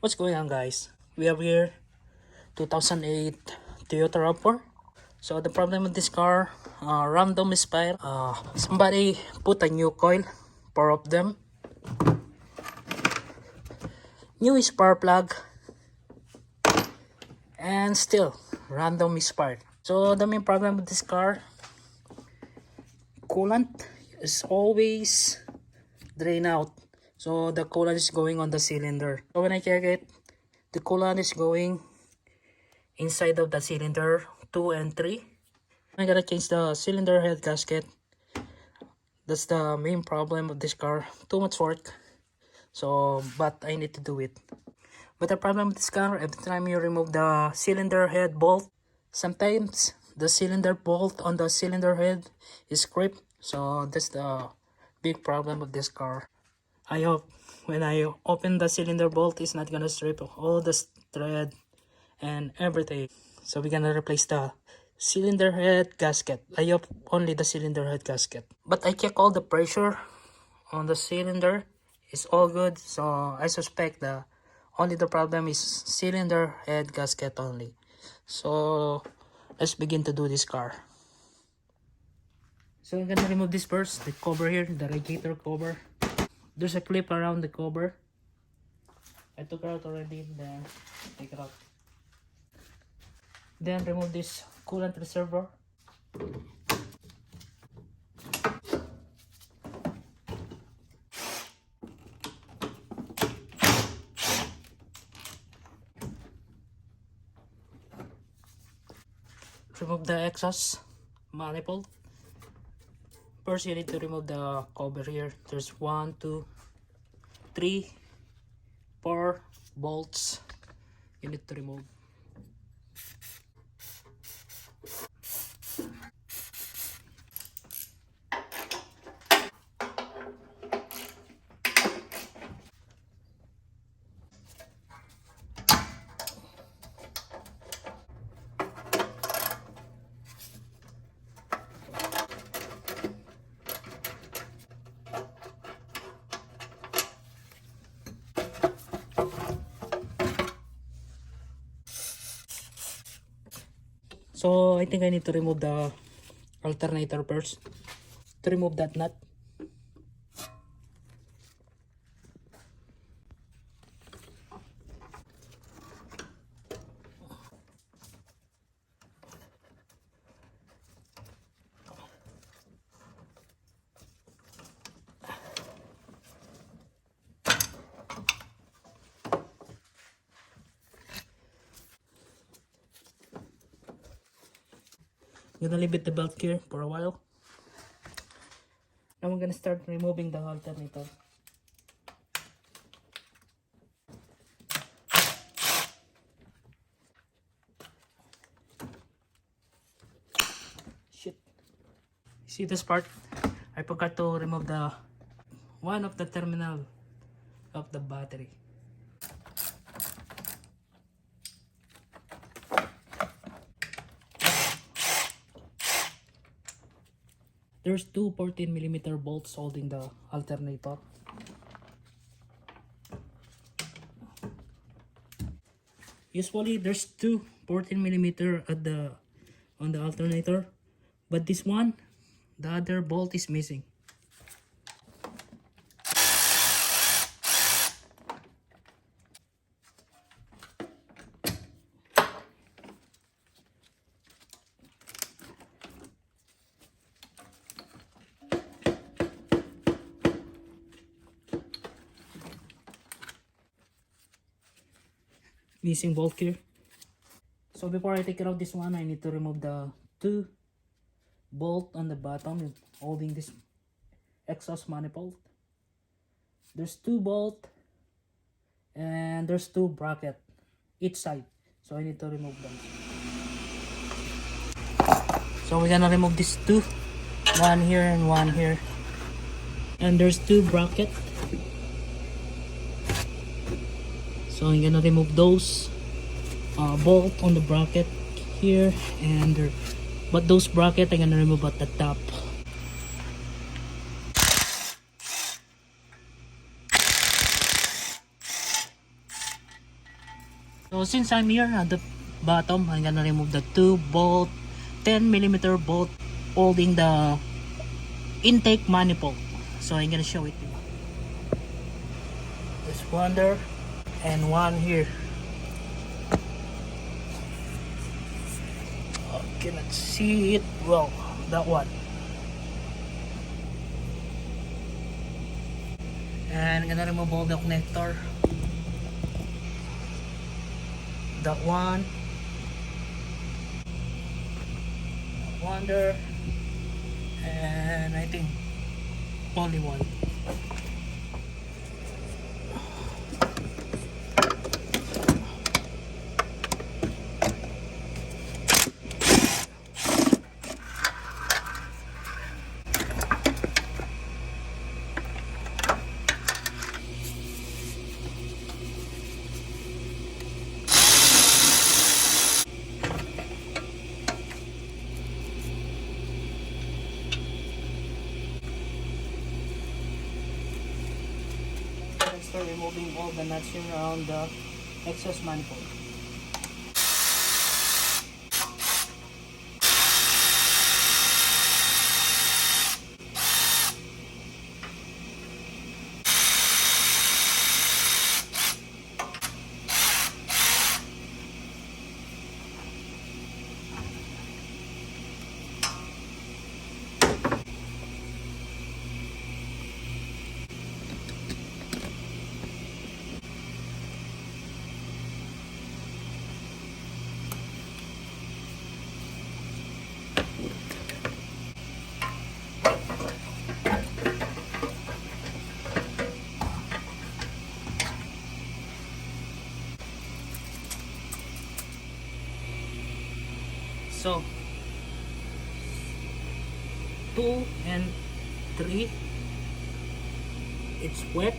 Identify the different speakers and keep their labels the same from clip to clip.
Speaker 1: What's going on, guys? We have here 2008 Toyota rav4. So the problem with this car, random misfire. Somebody put a new coil, 4 of them. New spark plug, and still random misfire. So the main problem with this car, coolant is always drain out. So the coolant is going on the cylinder. So when I check it, the coolant is going inside of the cylinder 2 and 3. I gotta change the cylinder head gasket. That's the main problem of this car. Too much work. So, but I need to do it. But the problem with this car, every time you remove the cylinder head bolt, sometimes the cylinder bolt on the cylinder head is scraped. So that's the big problem of this car. I hope when I open the cylinder bolt, it's not gonna strip all the thread and everything. So we're gonna replace the cylinder head gasket. I hope only the cylinder head gasket. But I check all the pressure on the cylinder. It's all good. So I suspect the only the problem is cylinder head gasket only. So let's begin to do this car. So I'm gonna remove this first, the cover here, the radiator cover. There's a clip around the cover. I took it out already, then take it out. Then remove this coolant reservoir. Remove the exhaust manifold. First, you need to remove the cover here. There's 1, 2, 3, 4 bolts you need to remove. So I think I need to remove the alternator first. To remove that nut. I'm gonna leave it the belt here for a while. Now I'm gonna start removing the alternator. Shit. See this part? I forgot to remove the one of the terminal of the battery. There's two 14mm bolts holding the alternator. Usually there's two 14mm at on the alternator, but this one, the other bolt is missing. Missing bolt here. So before I take it out this one, I need to remove the two bolt on the bottom holding this exhaust manifold. There's two bolt and there's two bracket each side, so I need to remove them. So we're gonna remove these two, one here and one here, and there's two bracket. So I'm gonna remove those bolt on the bracket here and there. But those bracket I'm gonna remove at the top. So since I'm here at the bottom, I'm gonna remove the 2 bolt 10mm bolt holding the intake manifold. So I'm gonna show it to you. There's one there and one here. I cannot see it well, that one. And I'm gonna remove all the connector. That one there, and I think only one. Let's start removing all the nuts around the exhaust manifold. So 2 and 3, it's wet.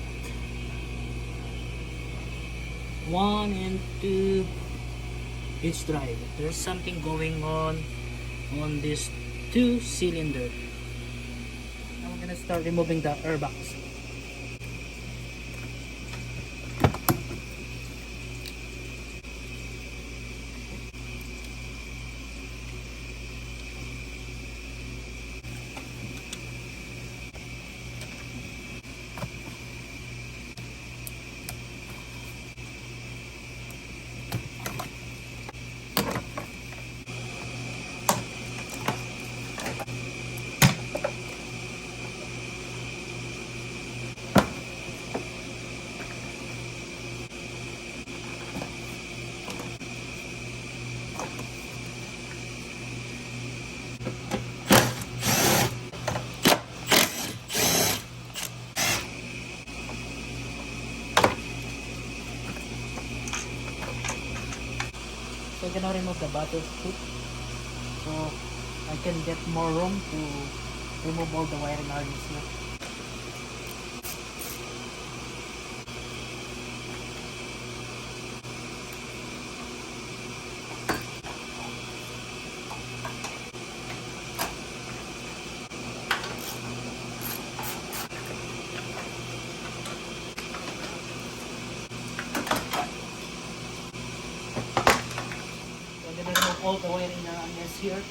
Speaker 1: 1 and 2, it's dry. There's something going on this 2-cylinder. Now we're gonna start removing the airbox. So I'm gonna remove the bottle scoop so I can get more room to remove all the wiring harness here. All the wiring harness here,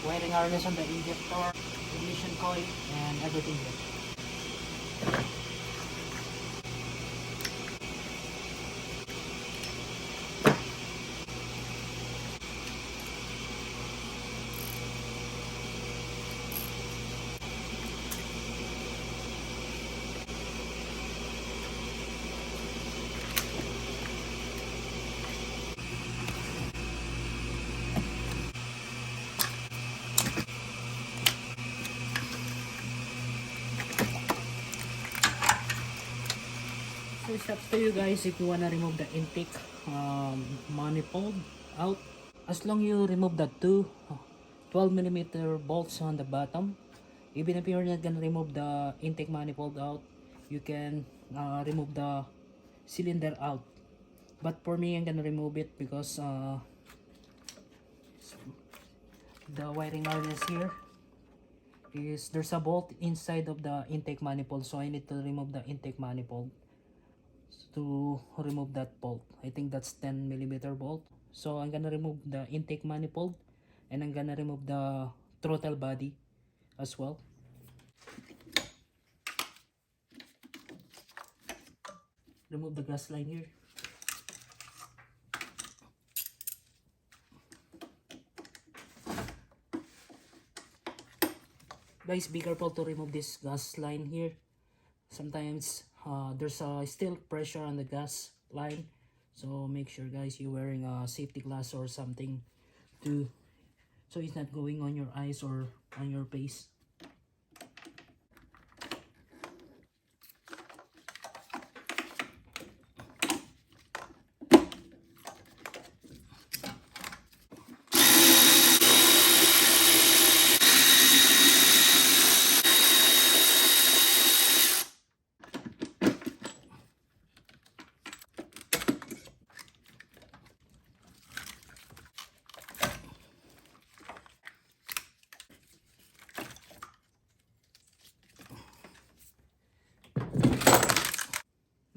Speaker 1: wiring harness on the injector, ignition coil, and everything here. So it's up to you guys if you wanna remove the intake manifold out. As long you remove the two 12mm bolts on the bottom, even if you're not gonna remove the intake manifold out, you can remove the cylinder out. But for me, I'm gonna remove it because the wiring harness here is there's a bolt inside of the intake manifold, so I need to remove the intake manifold to remove that bolt. I think that's 10mm bolt. So I'm gonna remove the intake manifold, and I'm gonna remove the throttle body as well. Remove the gas line here. Guys, be careful to remove this gas line here. Sometimes there's still pressure on the gas line, so make sure guys you're wearing a safety glass or something to so it's not going on your eyes or on your face.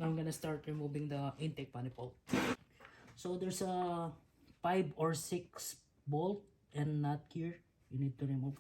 Speaker 1: Now I'm gonna start removing the intake manifold. So there's a 5 or 6 bolt and nut here you need to remove.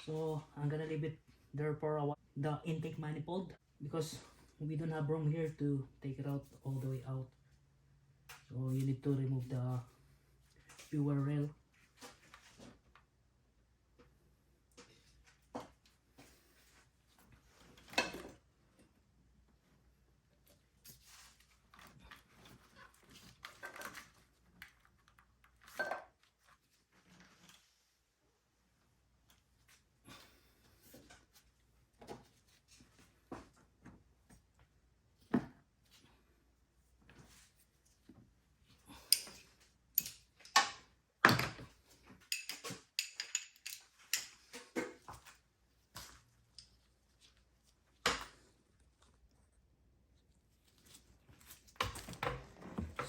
Speaker 1: So I'm gonna leave it there for a while, the intake manifold, because we don't have room here to take it out all the way out. So you need to remove the fuel rail.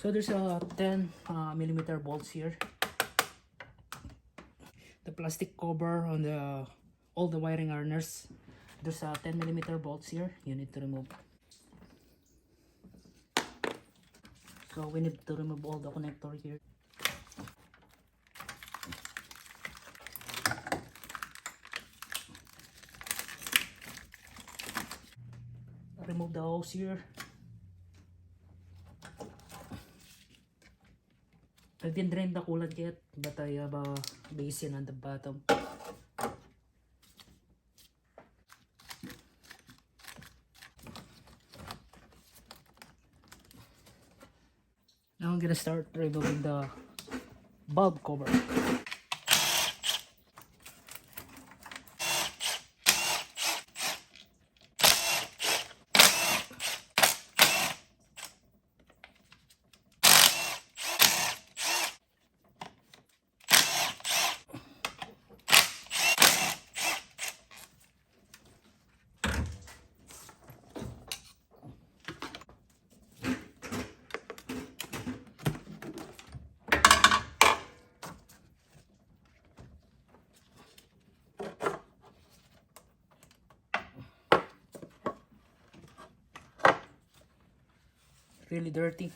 Speaker 1: So there's a 10mm bolts here. The plastic cover on the all the wiring harness. There's a 10mm bolts here. You need to remove. So we need to remove all the connector here. Remove the hose here. I didn't drain the coolant yet, but I have a basin on the bottom. Now I'm gonna start removing the bulb cover. Really dirty.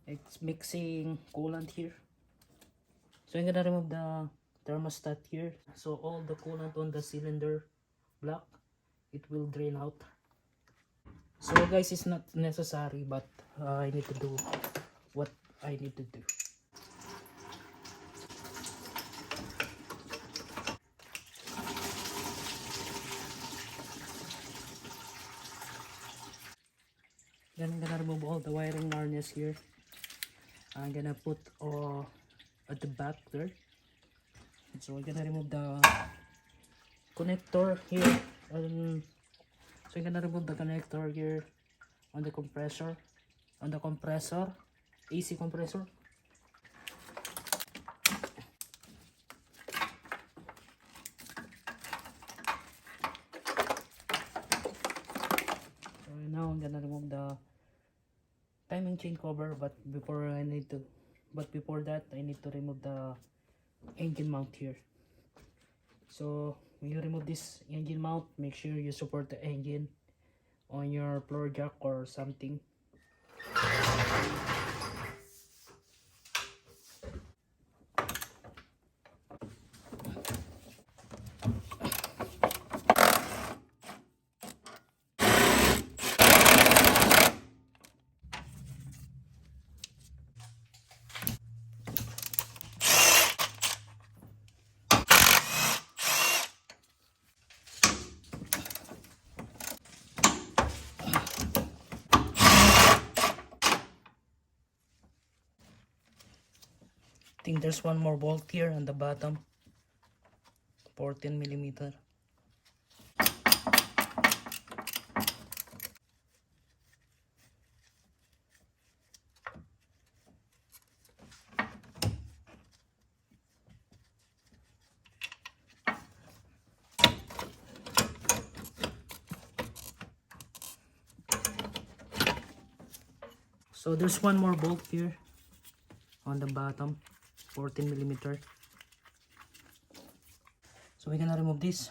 Speaker 1: It's mixing coolant here. So I'm gonna remove the thermostat here. So all the coolant on the cylinder block, it will drain out. So guys, it's not necessary, but I need to do what I need to do. Then I'm gonna remove all the wiring harness here. I'm gonna put at the back there. So we're gonna remove the connector here. So I'm gonna remove the connector here on the compressor, AC compressor. timing chain cover, but before that I need to remove the engine mount here. So when you remove this engine mount, make sure you support the engine on your floor jack or something. I think there's one more bolt here on the bottom, 14mm. So there's one more bolt here on the bottom, 14mm. So we're gonna remove this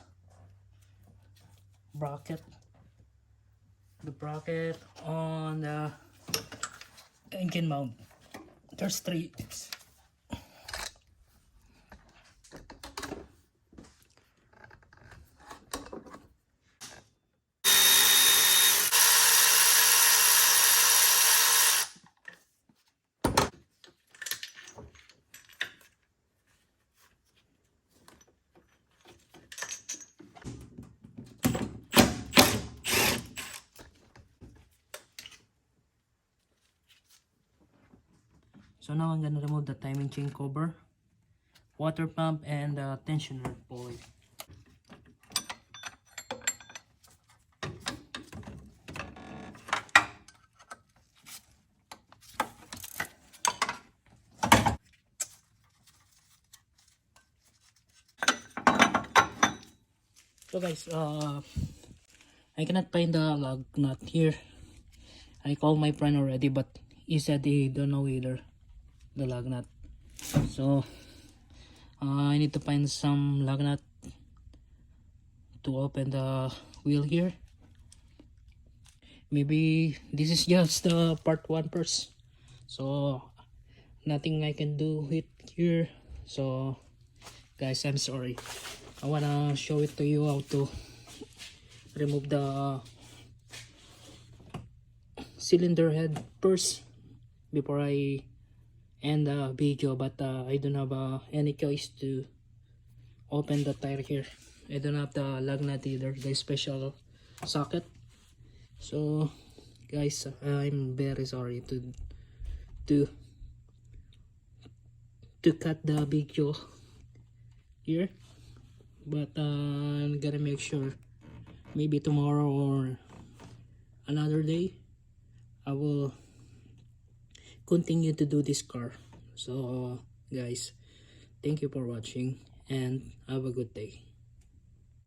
Speaker 1: bracket, the bracket on the engine mount. There's 3. So now I'm gonna remove the timing chain cover, water pump, and the tensioner pulley. So guys, I cannot find the lug nut here. I called my friend already, but he said he don't know either the lug nut. So I need to find some lug nut to open the wheel here. Maybe this is just the part 1 first, so nothing I can do it here. So guys, I'm sorry. I wanna show it to you how to remove the cylinder head first before I end the video, but I don't have any choice to open the tire here. I don't have the lug nut either, the special socket. So guys, I'm very sorry to cut the video here, but I'm gonna make sure maybe tomorrow or another day I will continue to do this car. So guys, thank you for watching and have a good day.